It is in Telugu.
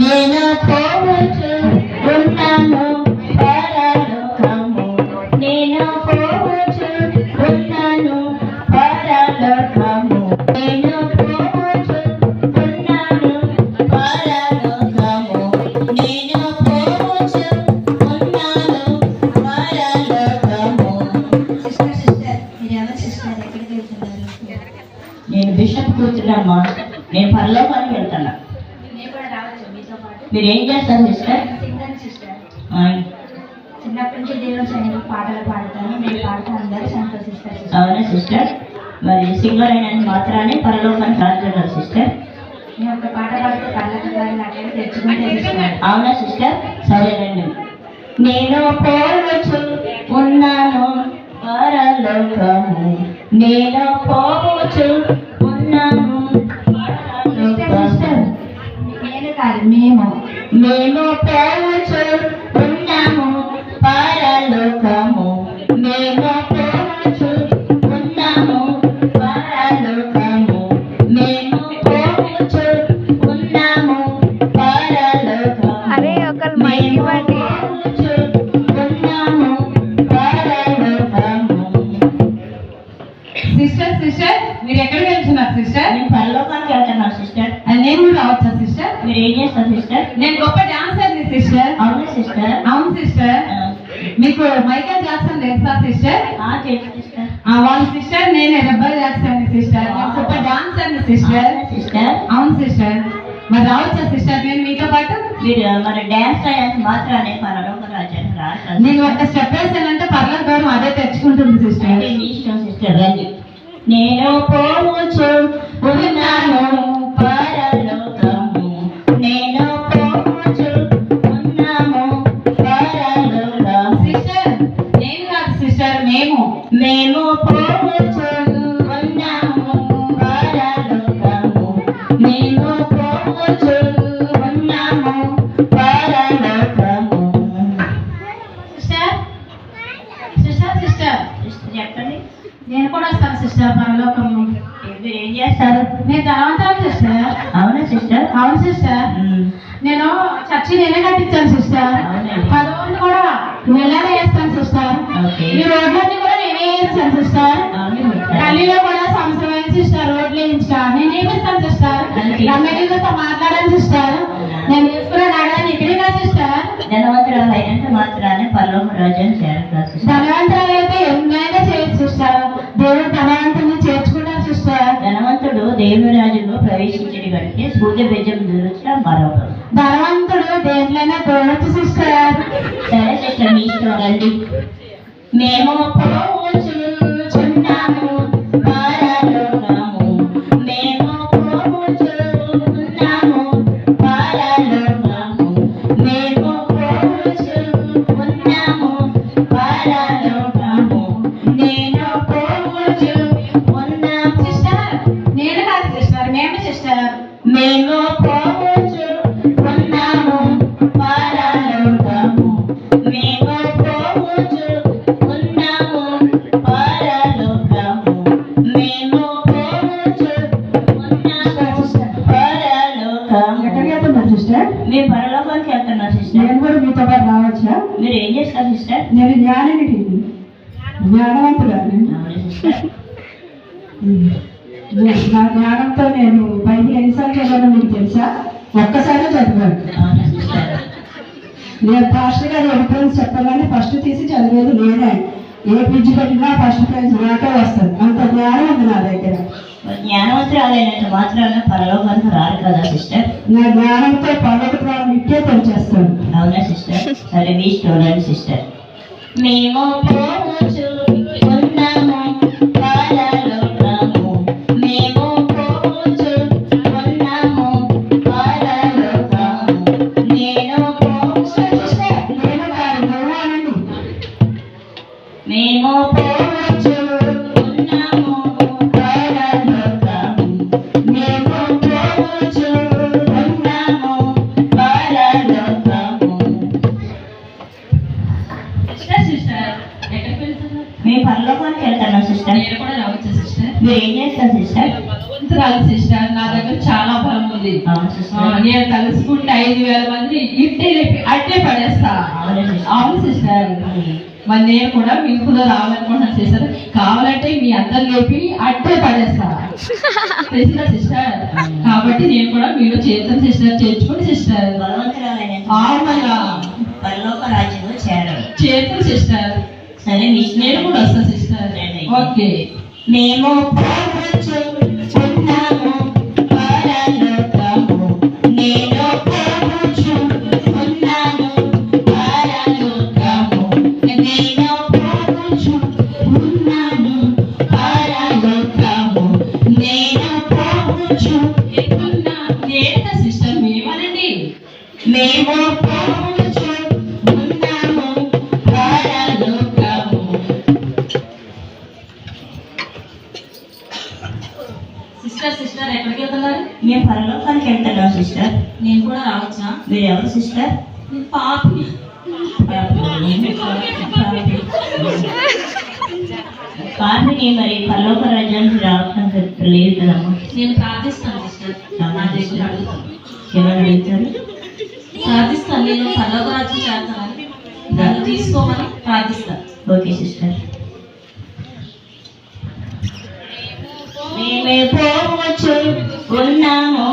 నేను పోవచ్చు ఉన్నాను పరలోకము, నేను పోవచ్చు ఉన్నాను పరలోకము, నేను పోవచ్చు ఉన్నాను పరలోకము, నేను పోవచ్చు ఉన్నాను పరలోకము. సిస్టర్ మీరు ఎవరు సిస్టర్? ఎక్కడికి వెళ్తున్నారు? నేను బిషప్ కూర్చున్నామా, నేను పరలోకానికి వెళ్తాను. మీరు ఏం చేస్తారు సిస్టర్? చిన్నప్పటి నుంచి దేవుని సన్నిధిలో పాటలు పాడతాను, నేను పాడతాను, అందరూ సంతోషిస్తారు. అవునా సిస్టర్? మరి సింగర్ అయినంత మాత్రాన్ని పరలోకానికి రాజుగారు సిస్టర్. నేను ఒక పాట పాడితే కళ్ళకి నాకైతే తెచ్చుకుంటే. అవునా సిస్టర్? సరేనండి. నేను పోవచ్చు ఉన్నాను పరలోకము, నేను పోవచ్చు ఉన్నాను పరలోకము. నేను కాదు, మేము పోవచ్చు ఉన్నాము పరలోకము, మేము పోవచ్చు ఉన్నాము పరలోకము, మేము పోవచ్చు ఉన్నాము పరలోకము. అరే ఒకరు మైక్ ఇవ్వండి. ఉన్నాము పరలోకము. సిస్టర్ మీరు ఎక్కడికి వెళ్తున్నారు సిస్టర్? నేను పరలోకానికి వెళ్తున్నాను సిస్టర్. నేను కూడా రావచ్చా సిస్టర్? మీరు ఏం చేస్తారు సిస్టర్? నేను గొప్ప డాన్సర్ని సిస్టర్. అవునా సిస్టర్? అవును సిస్టర్. మీకు మైకేల్ జాక్సన్ తెలుసా సిస్టర్? సిస్టర్ వాళ్ళ సిస్టర్ నేనే రెబ్బర్ జాక్సన్ సిస్టర్. గొప్ప డాన్సర్ని సిస్టర్. సిస్టర్ అవును సిస్టర్. మరి రావచ్చా సిస్టర్ నేను మీతో పాటు? మీరు మరి డాన్స్ అయ్యాక మాత్రాన్ని పరలోక రాజ్యానికి రాదు. నేను ఒక స్టెప్ వేసానంటే పర్లేదు గారు అదే తెచ్చుకుంటుంది సిస్టర్. మీ ఇష్టం సిస్టర్. రండి. నేను పోవచ్చు ఉన్నాను పరలోకము, నేను పోవచ్చు ఉన్నాము పరలోకము. సిస్టర్ నేను కాదు సిస్టర్, మేము పోవచ్చు ఉన్నాము పరలోకము, మేము పోవచ్చు ఉన్నాము పరలోకము. సిస్టర్ సిస్టర్ సిస్టర్ చెప్పండి. నేను కూడా వస్తాను సిస్టర్ పరలోకము. మీరు ఏం చేస్తారు? నేను ధనవంతురాలు సిస్టర్. అవునా సిస్టర్? అవును సిస్టర్. నేను చర్చి నేనే కట్టించాను సిస్టర్. పదవులు కూడా నెలనే వేస్తాను సిస్టర్. ఈ రోడ్లన్నీ కూడా నేనే వేస్తాను సిస్టర్. గల్లీలో కూడా సంవత్సరం అయింది సిస్టర్ రోడ్లు వేయించా నేనే వేస్తాను సిస్టర్. ఎమ్మెల్యేలతో మాట్లాడాను సిస్టర్. నేను వేసుకున్న నగరాన్ని ఇక్కడే సిస్టర్. ధనవంతురాలు అయినంత మాత్రాన్ని పరలోక రాజ్యం చేరతారు. ధనవంతురాలు అయితే ఎన్నైనా చేయొచ్చు సిస్టర్. దేవుడు ధనవంతుని చేర్చుకుంటాను సిస్టర్. ధనవంతుడు దేవుని రాజ్యంలో ప్రవేశించడి కనుక సూర్య బీజం దూరొచ్చిన మరొకరు. ధనవంతుడు దేంట్లైనా దూరొచ్చు సిస్టర్. సరే సిస్టర్ మీ ఇష్టం. రండి. మేము పోవచ్చు చున్నాము పరలోకము, మేము పోవచ్చు ఉన్నాము పరలోకము, మేము పోవచ్చు ఉన్నాము పరలోకము, నేను పోవచ్చు ఉన్నాము. సిస్టర్ నేను కాదు సిస్టర్, మేము సిస్టర్. మేము పోవచ్చు ఉన్నాము పరలోకము, మేము పోవచ్చు ఉన్నాము పరలోకము, మేము పోవచ్చు ఉన్నాము పరలోకము. ఎక్కడికి వెళ్తున్నారు సిస్టర్? మేము పరలోకానికి వెళ్తున్నాం సిస్టర్. నేను కూడా మీతో పాటు రావచ్చా? మీరు ఏం చేస్తారు సిస్టర్? నేను జ్ఞానవంతురాలు. నా జ్ఞానంతో నేను బైబిల్ ఎన్నిసార్లు చదివానో మీకు తెలుసా? ఒక్కసారి చదివాను. నేను పాస్టర్ గారు ఎప్పుడైనా చెప్పగానే ఫస్ట్ తీసి చదివేది నేనే. ఏ పిజ్జి పెట్టినా ఫస్ట్ ప్రైజ్ నాకే వస్తుంది. అంత జ్ఞానం ఉంది నా దగ్గర. జ్ఞానవంతురాలైనంత మాత్రాన పరలోకానికి రారు కదా సిస్టర్? నా జ్ఞానంతో పర్వతాలను ఇట్టే పనిచేస్తాను. అవునా సిస్టర్? సరే మీ స్టూడెంట్ సిస్టర్. మేము పోవచ్చు ఉన్నాము పరలోకము, మేము పోవచ్చు ఉన్నాము పరలోకము, నేను పోవచ్చు. మేము పోవచ్చు ఉన్నాము పరలోకము, మేము పోవచ్చు ఉన్నాము పరలోకము. మేము పరలోకానికి వెళ్తాను సిస్టర్. నేను కూడా రావచ్చు సిస్టర్. మీరు ఏం చేస్తారు సిస్టర్? భగవంతురాలు సిస్టర్. నా దగ్గర చాలా బలం ఉంది. నేను కలుసుకుంటే 5,000 మంది అట్టే పడేస్తా. అవును సిస్టర్. మరి నేను కూడా మీకు కూడా రావాలనుకుంటున్నాను సిస్టర్. కావాలంటే మీ అందరు లేపి అట్టే పడేస్తా సిస్టర్. కాబట్టి నేను కూడా మీలో చేద్దాం సిస్టర్. చేర్చుకోండి సిస్టర్. పరలోక రాజ్యంలో చేద్దాం సిస్టర్. సరే నేను కూడా వస్తా సిస్టర్. ఓకే. మేము పోవచ్చున్నాము పరలోకము. నేను పోవచ్చున్నాను పరలోకము. నేను పోవచ్చున్నాను పరలోకము. నేను పోవచ్చున్నాను. ఏంటా సిస్టర్ మేమనండి? మేము పోవచ్చున్నాము పరలోకము. సిస్టర్ ఎక్కడికి వెళ్తున్నారు? మేము పరలోకానికి వెళ్తున్నాం సిస్టర్. నేను కూడా రావచ్చా? మీరు ఎవరు సిస్టర్? పాపి. పాపిని మరి పరలోక రాజ్యానికి రావడానికి లేదు కదమ్మా. నేను ప్రార్థిస్తాను సిస్టర్. నా దగ్గర అడుగుతాను. ఎవరు అడుగుతారు? ప్రార్థిస్తాను. నేను పరలోక రాజ్యం చేస్తానని నన్ను తీసుకోమని ప్రార్థిస్తాను. Okay sister. మేమే పోవచ్చు ఉన్నాము